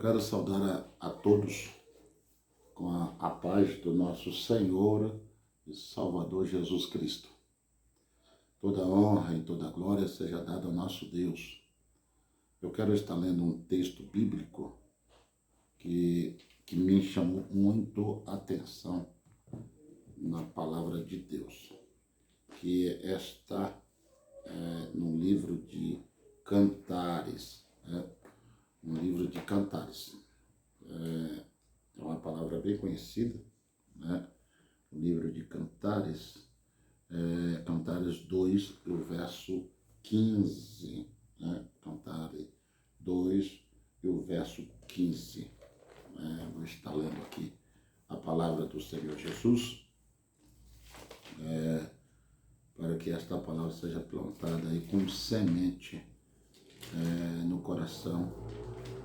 quero saudar a todos com a paz do nosso Senhor e Salvador Jesus Cristo. Toda honra e toda glória seja dada ao nosso Deus. Eu quero estar lendo um texto bíblico que me chamou muito a atenção na palavra de Deus, que está no livro de Cantares, no livro de Cantares. É uma palavra bem conhecida, né? O livro de Cantares, Cantares 2, o verso 15, né? Cantares 2 e o verso 15. Vou estar lendo aqui a palavra do Senhor Jesus, para que esta palavra seja plantada aí como semente no coração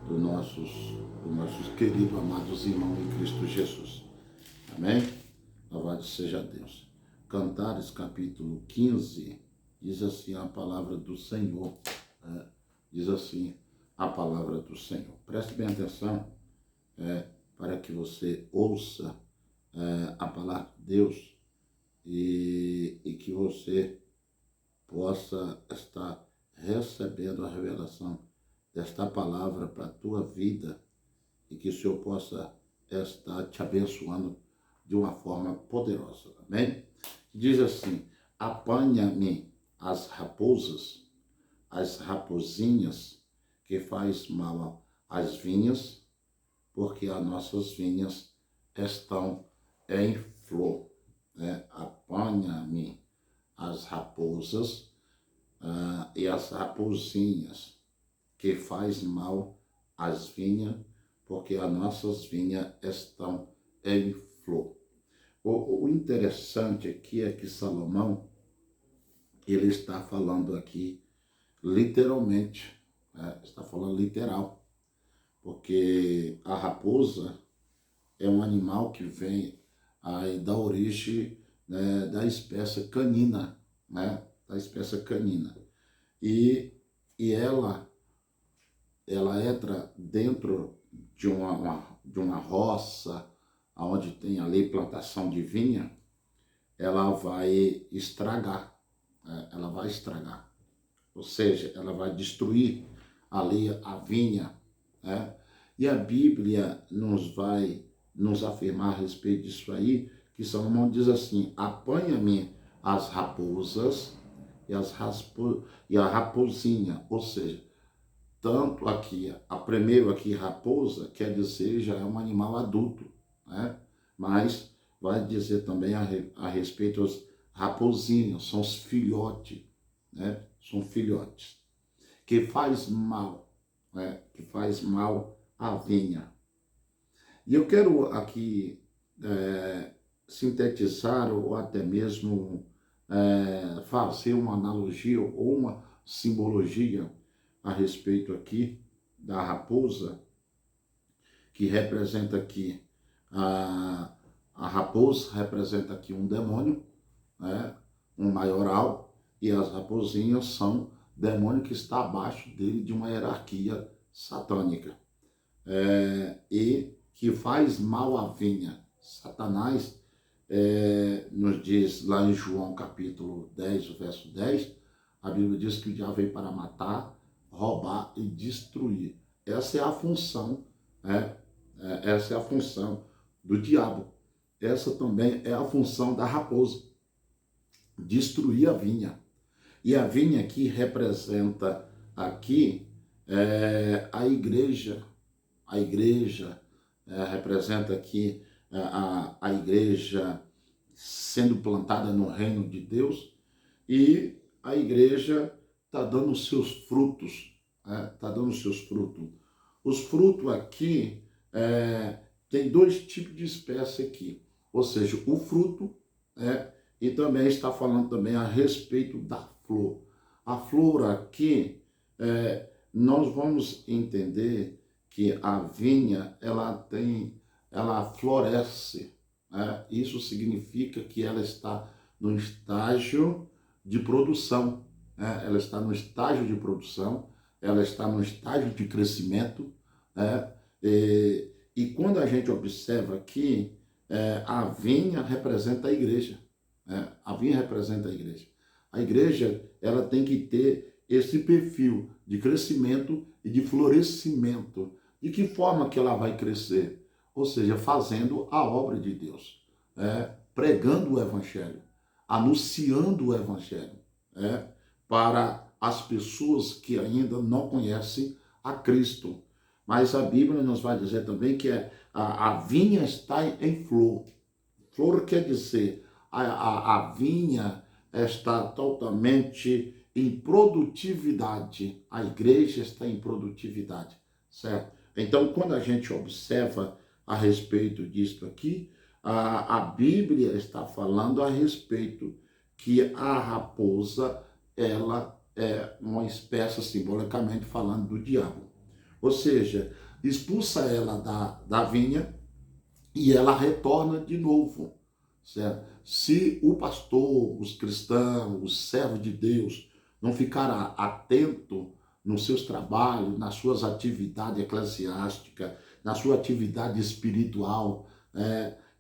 dos nossos queridos, amados irmãos em Cristo Jesus. Amém? Louvado seja Deus. Cantares, capítulo 15, diz assim a palavra do Senhor. Diz assim a palavra do Senhor. Preste bem atenção para que você ouça a palavra de Deus e que você possa estar recebendo a revelação desta palavra para a tua vida e que o Senhor possa estar te abençoando de uma forma poderosa. Amém? Diz assim: apanha-me as raposas, as raposinhas que faz mal às vinhas, porque as nossas vinhas estão em flor. Apanha-me as raposas e as raposinhas que faz mal às vinhas, porque as nossas vinhas estão em flor. O interessante aqui é que Salomão, ele está falando aqui literalmente, está falando literal, porque a raposa é um animal que vem aí da origem, né, da espécie canina, né, da espécie canina. E ela entra dentro de uma roça, onde tem ali plantação de vinha, ela vai estragar, ela vai estragar. Ou seja, ela vai destruir ali a vinha, né? E a Bíblia vai nos afirmar a respeito disso aí, que Salomão diz assim: apanha-me as raposas e a raposinha. Ou seja, tanto aqui, primeiro aqui raposa, quer dizer, já é um animal adulto, né? Mas vai dizer também a respeito dos raposinhos, são os filhotes, né? São filhotes, que faz mal, né? Que faz mal à vinha. E eu quero aqui sintetizar ou até mesmo fazer uma analogia ou uma simbologia a respeito aqui da raposa, que representa aqui a raposa representa aqui um demônio, né? Um maioral, e as raposinhas são demônio que está abaixo dele de uma hierarquia satânica, e que faz mal à vinha. Satanás nos diz lá em João capítulo 10, o verso 10, a Bíblia diz que o diabo veio para matar, roubar e destruir. Essa é a função, essa é a função do diabo. Essa também é a função da raposa, destruir a vinha. E a vinha aqui representa aqui a igreja. A igreja representa aqui a igreja sendo plantada no reino de Deus, e a igreja está dando seus frutos, está dando seus frutos. Os frutos aqui, tem dois tipos de espécie aqui, ou seja, o fruto, e também está falando também a respeito da flor. A flor aqui, nós vamos entender que a vinha, ela floresce, isso significa que ela está no estágio de produção, ela está no estágio de produção, ela está no estágio de crescimento, E quando a gente observa aqui, a vinha representa a igreja. A vinha representa a igreja. A igreja, ela tem que ter esse perfil de crescimento e de florescimento. De que forma que ela vai crescer? Ou seja, fazendo a obra de Deus, pregando o evangelho, anunciando o evangelho, para as pessoas que ainda não conhecem a Cristo. Mas a Bíblia nos vai dizer também que a vinha está em flor. Flor quer dizer, a vinha está totalmente em produtividade. A igreja está em produtividade, certo? Então, quando a gente observa a respeito disso aqui, a Bíblia está falando a respeito que a raposa, ela é uma espécie, simbolicamente falando, do diabo. Ou seja, expulsa ela da vinha e ela retorna de novo, certo? Se o pastor, os cristãos, os servos de Deus não ficarem atentos nos seus trabalhos, nas suas atividades eclesiásticas, na sua atividade espiritual,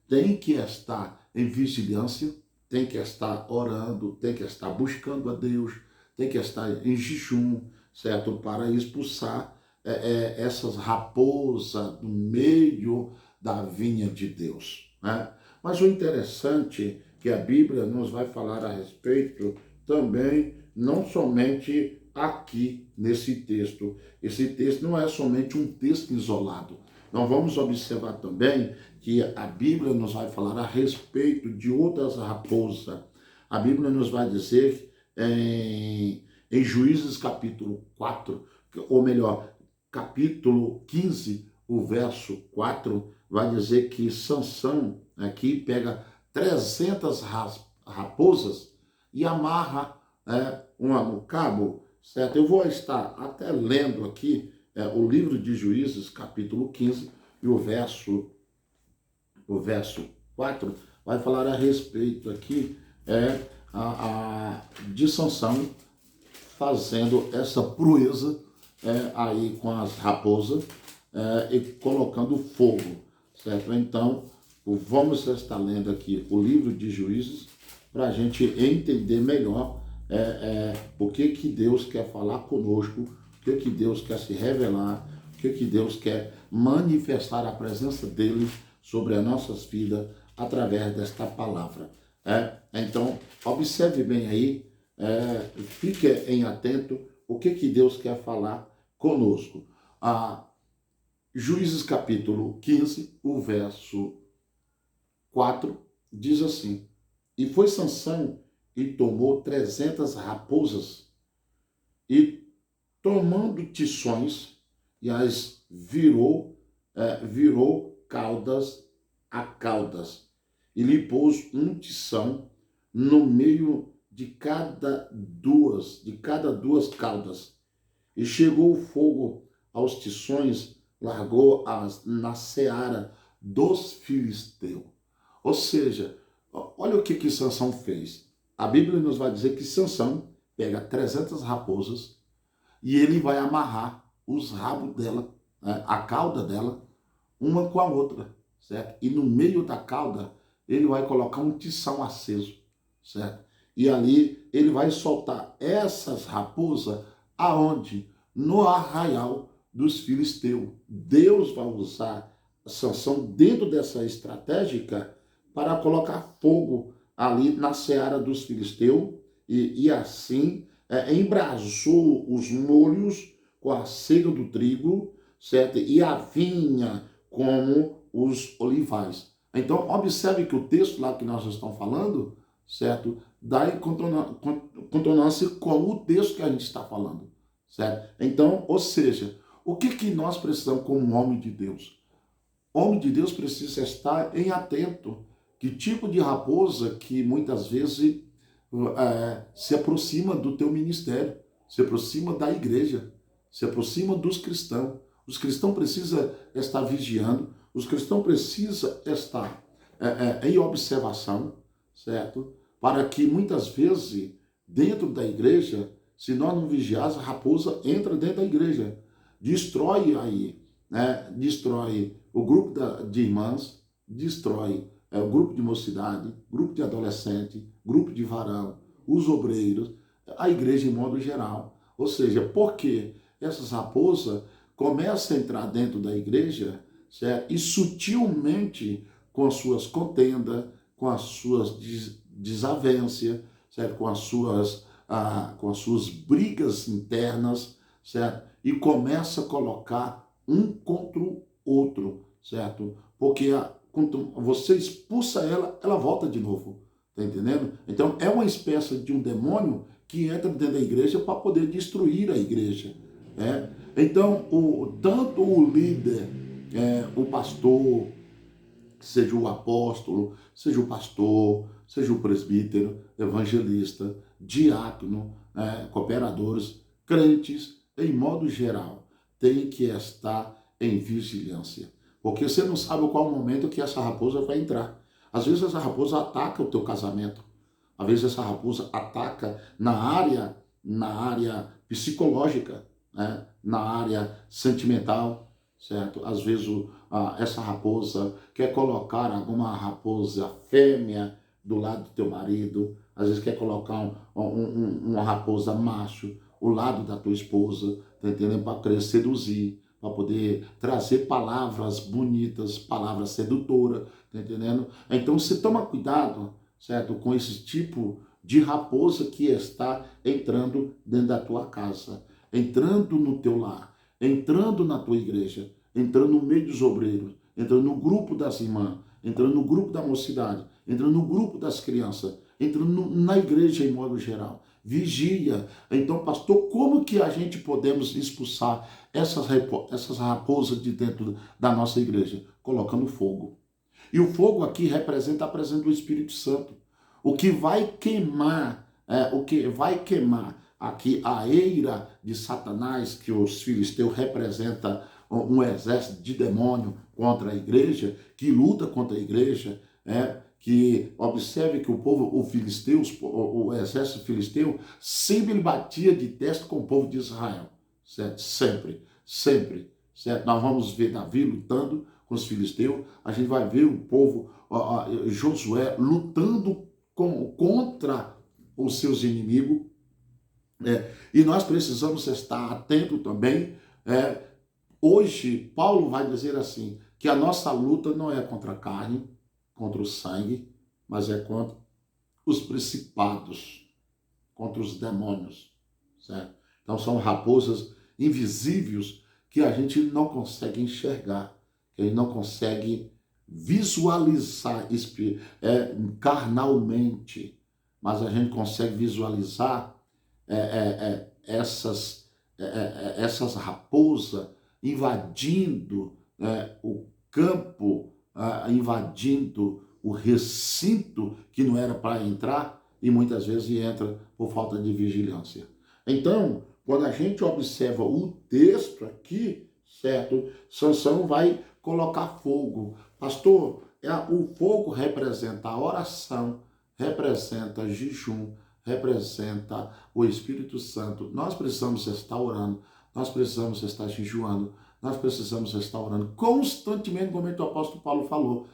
tem que estar em vigilância, tem que estar orando, tem que estar buscando a Deus, tem que estar em jejum, certo? Para expulsar essas raposas do meio da vinha de Deus, né? Mas o interessante é que a Bíblia nos vai falar a respeito também, não somente aqui nesse texto. Esse texto não é somente um texto isolado. Nós vamos observar também que a Bíblia nos vai falar a respeito de outras raposas. A Bíblia nos vai dizer em Juízes capítulo 4, ou melhor, capítulo 15, o verso 4, vai dizer que Sansão aqui pega 300 raposas e amarra uma no cabo, certo? Eu vou estar até lendo aqui o livro de Juízes, capítulo 15, e o verso 4 vai falar a respeito aqui de Sansão fazendo essa proeza aí com as raposas e colocando fogo, certo? Então, vamos estar lendo aqui o livro de Juízes para a gente entender melhor o que Deus quer falar conosco, o que Deus quer se revelar, o que Deus quer manifestar a presença dele sobre as nossas vidas através desta palavra. Então, observe bem aí, fique em atento o que Deus quer falar conosco. Juízes capítulo 15, o verso 4, diz assim: E foi Sansão e tomou 300 raposas, e tomando tições, e as virou caudas a caudas, e lhe pôs um tição no meio de cada duas caudas. E chegou o fogo aos tições, largou-as na seara dos filisteus. Ou seja, olha o que Sansão fez. A Bíblia nos vai dizer que Sansão pega 300 raposas e ele vai amarrar os rabos dela, a cauda dela, uma com a outra, certo? E no meio da cauda ele vai colocar um tição aceso, certo? E ali ele vai soltar essas raposas aonde? No arraial dos filisteus. Deus vai usar Sansão dentro dessa estratégia para colocar fogo ali na seara dos filisteus e assim embrasou os molhos com a cega do trigo, certo? E a vinha como os olivais. Então, observe que o texto lá que nós estamos falando, certo? Dá em consonância com o texto que a gente está falando, certo? Então, ou seja, o que nós precisamos como homem de Deus? Homem de Deus precisa estar em atento. Que tipo de raposa que muitas vezes se aproxima do teu ministério, se aproxima da igreja, se aproxima dos cristãos. Os cristãos precisam estar vigiando, os cristãos precisam estar em observação, certo? Para que muitas vezes, dentro da igreja, se nós não vigiarmos, a raposa entra dentro da igreja, destrói aí né, destrói o grupo de irmãs, destrói o grupo de mocidade, grupo de adolescente, grupo de varão, os obreiros, a igreja em modo geral. Ou seja, porque essas raposas começam a entrar dentro da igreja, certo? E sutilmente, com as suas contendas, com as suas desavenças, certo? Com as suas brigas internas, certo? E começa a colocar um contra o outro, certo? Porque quando você expulsa ela, ela volta de novo, tá entendendo? Então é uma espécie de um demônio que entra dentro da igreja para poder destruir a igreja, né? Então, tanto o líder, o pastor, seja o apóstolo, seja o pastor, seja o presbítero, evangelista, diácono, cooperadores, crentes, em modo geral, tem que estar em vigilância. Porque você não sabe qual o momento que essa raposa vai entrar. Às vezes essa raposa ataca o teu casamento. Às vezes essa raposa ataca na área psicológica, né? Na área sentimental, certo? Às vezes essa raposa quer colocar alguma raposa fêmea do lado do teu marido, às vezes quer colocar uma raposa macho ao lado da tua esposa, tá entendendo? Para querer seduzir, para poder trazer palavras bonitas, palavras sedutoras, tá entendendo? Então você toma cuidado, certo? Com esse tipo de raposa que está entrando dentro da tua casa, entrando no teu lar, entrando na tua igreja, entrando no meio dos obreiros, entrando no grupo das irmãs, entrando no grupo da mocidade, entrando no grupo das crianças, entrando na igreja em modo geral. Vigia. Então, pastor, como que a gente podemos expulsar essas raposas de dentro da nossa igreja? Colocando fogo. E o fogo aqui representa a presença do Espírito Santo. O que vai queimar aqui a eira de Satanás, que os filisteus representam um exército de demônio contra a igreja, que luta contra a igreja, que observe que o exército filisteu sempre batia de testa com o povo de Israel, certo? Sempre, sempre, certo? Nós vamos ver Davi lutando com os filisteus, a gente vai ver o povo, Josué lutando contra os seus inimigos, e nós precisamos estar atentos também. Hoje, Paulo vai dizer assim, que a nossa luta não é contra a carne, contra o sangue, mas é contra os principados, contra os demônios, certo? Então são raposas invisíveis que a gente não consegue enxergar, que a gente não consegue visualizar carnalmente, mas a gente consegue visualizar essas raposas invadindo o campo, invadindo o recinto que não era para entrar, e muitas vezes entra por falta de vigilância. Então, quando a gente observa o texto aqui, certo? Sansão vai colocar fogo. Pastor, o fogo representa a oração, representa jejum, representa o Espírito Santo. Nós precisamos estar orando, nós precisamos estar jejuando, nós precisamos estar orando constantemente, como o apóstolo Paulo falou.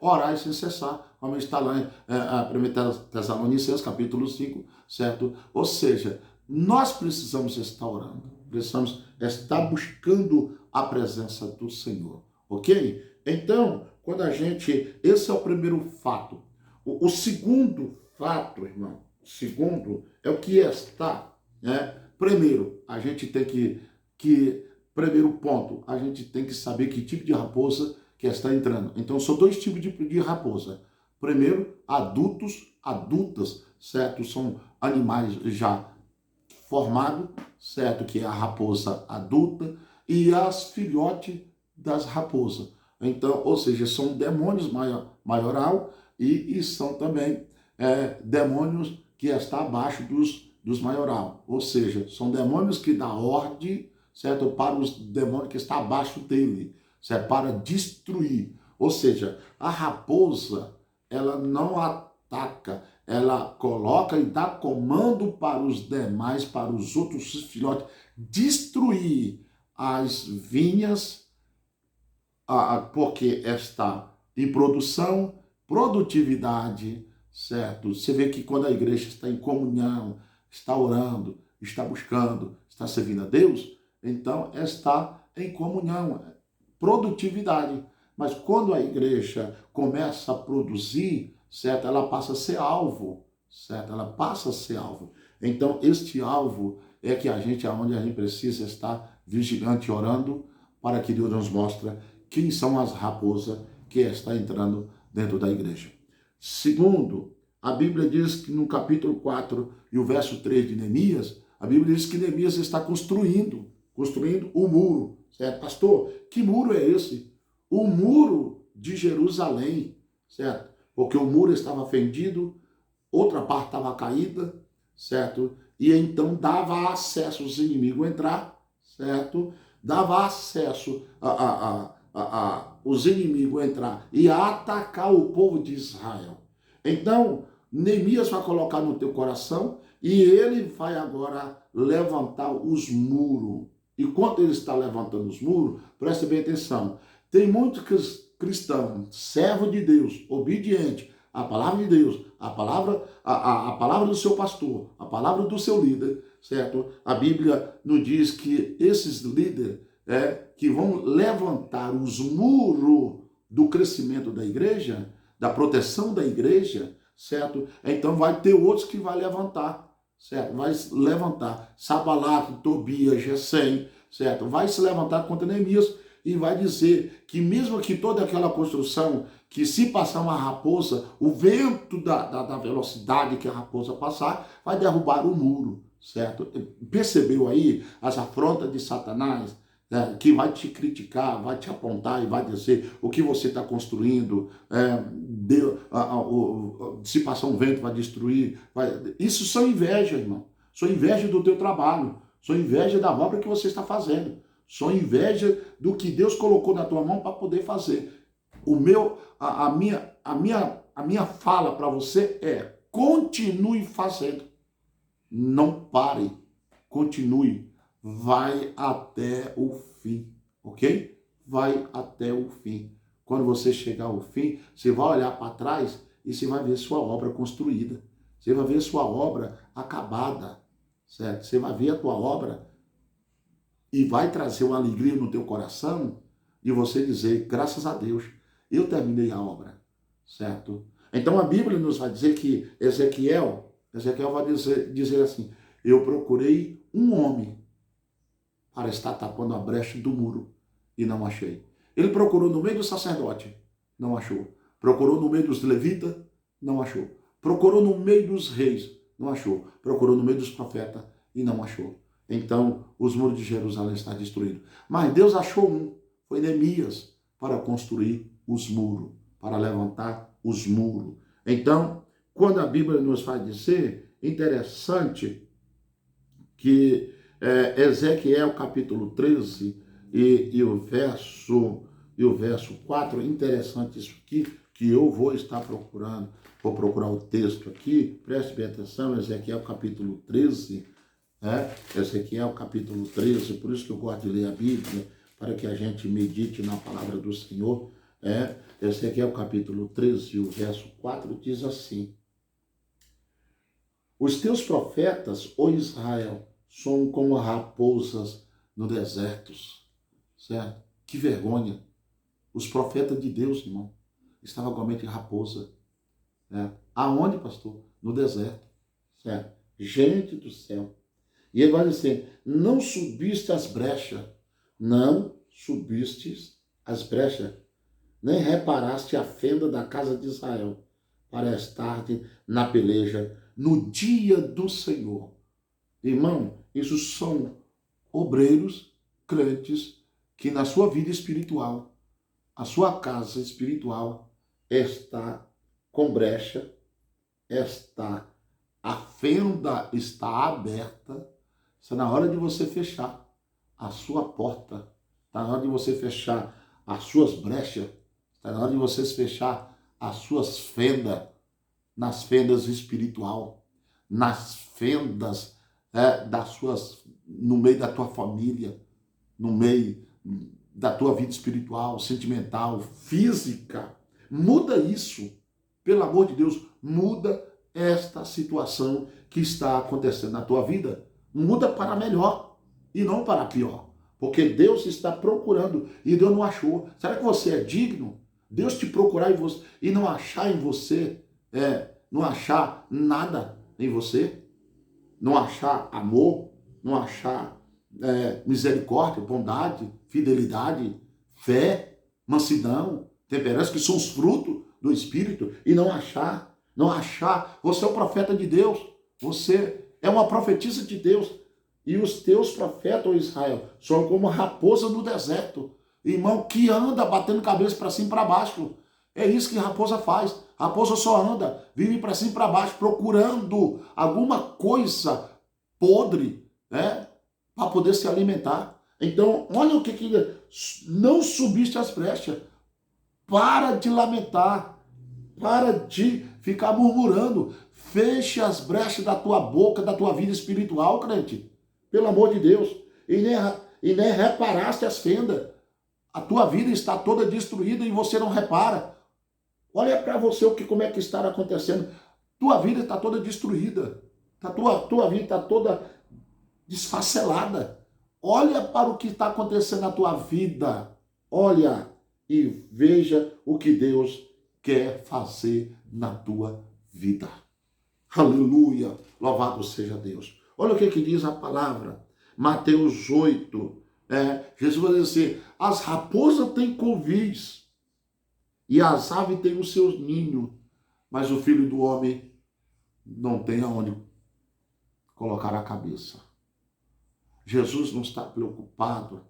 Orar sem cessar, como está lá em 1 Tessalonicenses, capítulo 5, certo? Ou seja, nós precisamos estar orando, precisamos estar buscando a presença do Senhor, ok? Então, esse é o primeiro fato. O segundo fato, irmão, é o que está, Primeiro, a gente tem primeiro ponto, a gente tem que saber que tipo de raposa que está entrando. Então, são dois tipos de raposa. Primeiro, adultas, certo? São animais já formados, certo? Que é a raposa adulta e as filhotes das raposas. Então, ou seja, são demônios maioral e são também demônios que estão abaixo dos maioral. Ou seja, são demônios que dão ordem, certo? Para os demônios que estão abaixo dele, certo? Para destruir. Ou seja, a raposa, ela não ataca, ela coloca e dá comando para os demais, para os outros filhotes, destruir as vinhas, porque está em produção, produtividade, certo? Você vê que quando a igreja está em comunhão, está orando, está buscando, está servindo a Deus, então está em comunhão, produtividade. Mas quando a igreja começa a produzir, certo? Ela passa a ser alvo, certo? Ela passa a ser alvo. Então, este alvo é que aonde a gente precisa estar vigilante, orando, para que Deus nos mostre quem são as raposas que está entrando dentro da igreja. Segundo, a Bíblia diz que no capítulo 4 e o verso 3 de Neemias, a Bíblia diz que Neemias está construindo o muro. Certo? Pastor, que muro é esse? O muro de Jerusalém, certo? Porque o muro estava fendido, outra parte estava caída, certo? E então dava acesso aos inimigos entrar, certo? Dava acesso os inimigos entrar e atacar o povo de Israel. Então, Neemias vai colocar no teu coração e ele vai agora levantar os muros. E quando ele está levantando os muros, preste bem atenção, tem muitos cristãos, servo de Deus, obediente à palavra de Deus, a palavra do seu pastor, a palavra do seu líder, certo? A Bíblia nos diz que esses líderes que vão levantar os muros do crescimento da igreja, da proteção da igreja, certo? Então vai ter outros que vai levantar, certo? Vai levantar Sabalaque, Tobias, Gesem, certo? Vai se levantar contra Neemias e vai dizer que mesmo que toda aquela construção, que se passar uma raposa, o vento da velocidade que a raposa passar, vai derrubar o muro, certo? Percebeu aí as afrontas de Satanás? Que vai te criticar, vai te apontar e vai dizer o que você está construindo, se passar um vento vai destruir. Isso são inveja, irmão. São inveja do teu trabalho, são inveja da obra que você está fazendo, são inveja do que Deus colocou na tua mão para poder fazer. A minha fala para você é: continue fazendo, não pare, continue. Vai até o fim, ok? Vai até o fim. Quando você chegar ao fim, você vai olhar para trás e você vai ver sua obra construída. Você vai ver sua obra acabada, certo? Você vai ver a tua obra e vai trazer uma alegria no teu coração e você dizer: graças a Deus, eu terminei a obra, certo? Então a Bíblia nos vai dizer que Ezequiel vai dizer assim: eu procurei um homem para estar tapando a brecha do muro e não achei. Ele procurou no meio do sacerdote, não achou. Procurou no meio dos levitas, não achou. Procurou no meio dos reis, não achou. Procurou no meio dos profetas e não achou. Então, os muros de Jerusalém estão destruídos. Mas Deus achou um, foi Neemias, para construir os muros, para levantar os muros. Então, quando a Bíblia nos faz dizer, interessante que Ezequiel capítulo 13 e o verso 4, interessante isso aqui, que eu vou estar procurando, vou procurar o texto aqui, preste bem atenção, Ezequiel capítulo 13, Ezequiel capítulo 13, por isso que eu gosto de ler a Bíblia, para que a gente medite na palavra do Senhor, Ezequiel capítulo 13, o verso 4 diz assim: os teus profetas, ó Israel, são como raposas no deserto, certo? Que vergonha. Os profetas de Deus, irmão, estavam com a mente raposa. Aonde, pastor? No deserto, certo? Gente do céu. E ele vai dizer: não subiste as brechas, não subiste as brechas, nem reparaste a fenda da casa de Israel, para estar na peleja no dia do Senhor. Irmão, isso são obreiros, crentes, que na sua vida espiritual, a sua casa espiritual está com brecha, a fenda está aberta. Está na hora de você fechar a sua porta, está na hora de você fechar as suas brechas, está na hora de você fechar as suas fendas, nas fendas espiritual, nas fendas no meio da tua família, no meio da tua vida espiritual, sentimental, física. Muda isso. Pelo amor de Deus, muda esta situação que está acontecendo na tua vida. Muda para melhor e não para pior. Porque Deus está procurando e Deus não achou. Será que você é digno? Deus te procurar e não achar em você, não achar nada em você? Não achar amor? Não achar misericórdia, bondade, fidelidade, fé, mansidão, temperança, que são os frutos do Espírito, e não achar, você é o profeta de Deus, você é uma profetisa de Deus, e os teus profetas, ó Israel, são como uma raposa no deserto, irmão, que anda batendo cabeça para cima e para baixo. É isso que a raposa faz. A raposa só anda, vive para cima e para baixo, procurando alguma coisa podre, né, para poder se alimentar. Então, olha o que não subiste as brechas. Para de lamentar, para de ficar murmurando. Feche as brechas da tua boca, da tua vida espiritual, crente. Pelo amor de Deus. E nem reparaste as fendas. A tua vida está toda destruída e você não repara. Olha para você como é que está acontecendo. Tua vida está toda destruída. Tua vida está toda desfacelada. Olha para o que está acontecendo na tua vida. Olha e veja o que Deus quer fazer na tua vida. Aleluia! Louvado seja Deus. Olha o que diz a palavra. Mateus 8. Jesus vai dizer assim, as raposas têm covis e as aves têm os seus ninhos, mas o Filho do Homem não tem aonde colocar a cabeça. Jesus não está preocupado.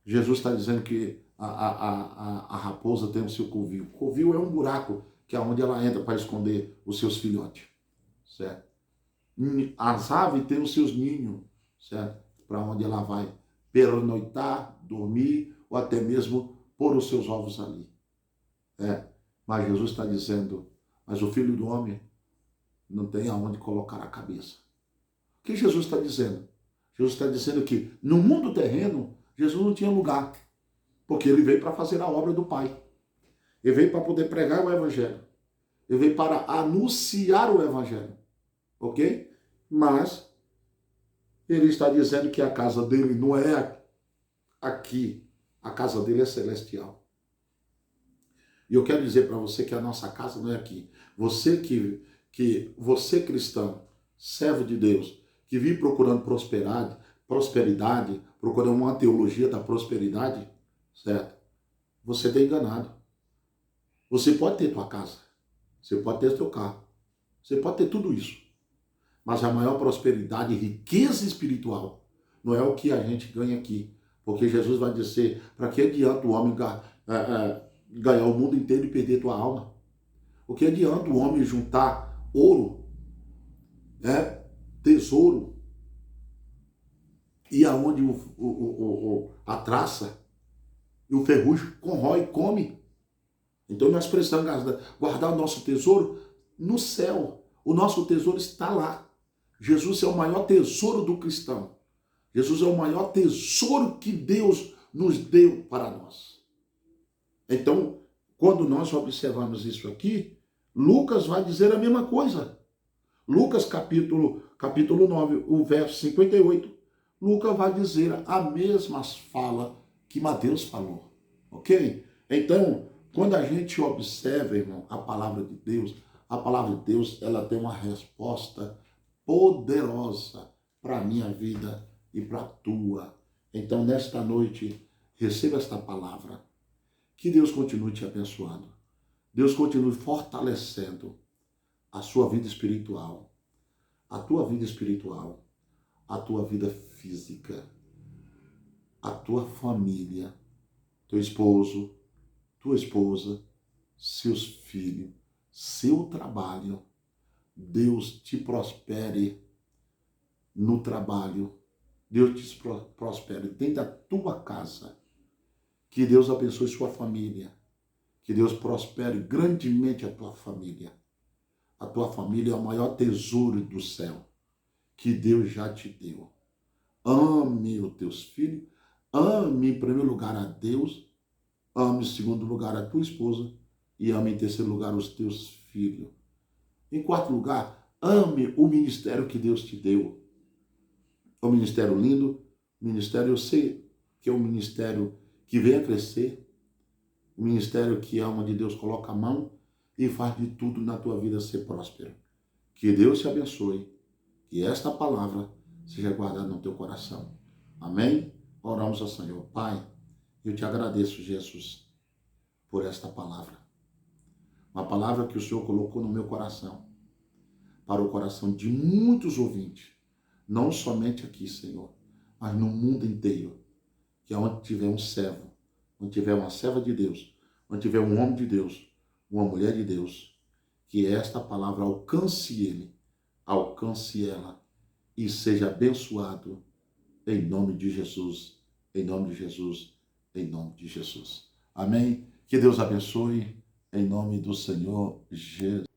Jesus está dizendo que a raposa tem o seu covil. Covil é um buraco que é onde ela entra para esconder os seus filhotes, certo? As aves têm os seus ninhos, certo? Para onde ela vai pernoitar, dormir ou até mesmo pôr os seus ovos ali. Mas Jesus está dizendo, mas o Filho do Homem não tem aonde colocar a cabeça. O que Jesus está dizendo? Jesus está dizendo que no mundo terreno, Jesus não tinha lugar, porque ele veio para fazer a obra do Pai. Ele veio para poder pregar o Evangelho. Ele veio para anunciar o Evangelho. Ok? Mas ele está dizendo que a casa dele não é aqui. A casa dele é celestial. E eu quero dizer para você que a nossa casa não é aqui. Você você cristão, servo de Deus, que vive procurando prosperidade, procurando uma teologia da prosperidade, certo? Você está enganado. Você pode ter tua casa, você pode ter teu carro, você pode ter tudo isso. Mas a maior prosperidade e riqueza espiritual não é o que a gente ganha aqui. Porque Jesus vai dizer, para que adianta o homem ganhar o mundo inteiro e perder tua alma? O que adianta o homem juntar ouro, tesouro, e aonde a traça e o ferrugem corrói e come? Então nós precisamos guardar o nosso tesouro no céu. O nosso tesouro está lá. Jesus é o maior tesouro do cristão. Jesus é o maior tesouro que Deus nos deu para nós. Então, quando nós observamos isso aqui, Lucas vai dizer a mesma coisa. Lucas capítulo 9, o verso 58, Lucas vai dizer a mesma fala que Mateus falou. Ok? Então, quando a gente observa, irmão, a palavra de Deus, ela tem uma resposta poderosa para a minha vida e para a tua. Então, nesta noite, receba esta palavra. Que Deus continue te abençoando. Deus continue fortalecendo a sua vida espiritual, a tua vida espiritual, a tua vida física, a tua família, teu esposo, tua esposa, seus filhos, seu trabalho. Deus te prospere no trabalho. Deus te prospere dentro da tua casa. Que Deus abençoe sua família. Que Deus prospere grandemente a tua família. A tua família é o maior tesouro do céu que Deus já te deu. Ame os teus filhos, ame em primeiro lugar a Deus, ame em segundo lugar a tua esposa e ame em terceiro lugar os teus filhos. Em quarto lugar, ame o ministério que Deus te deu. É um ministério lindo, ministério, eu sei que é um ministério que vem a crescer, um ministério que é onde Deus coloca a mão e faz de tudo na tua vida ser próspero. Que Deus te abençoe, que esta palavra seja guardada no teu coração. Amém? Oramos ao Senhor. Pai, eu te agradeço, Jesus, por esta palavra. Uma palavra que o Senhor colocou no meu coração, para o coração de muitos ouvintes, não somente aqui, Senhor, mas no mundo inteiro, que é onde tiver um servo, onde tiver uma serva de Deus, onde tiver um homem de Deus, uma mulher de Deus, que esta palavra alcance ele, alcance ela e seja abençoado em nome de Jesus, em nome de Jesus, em nome de Jesus. Amém? Que Deus abençoe em nome do Senhor Jesus.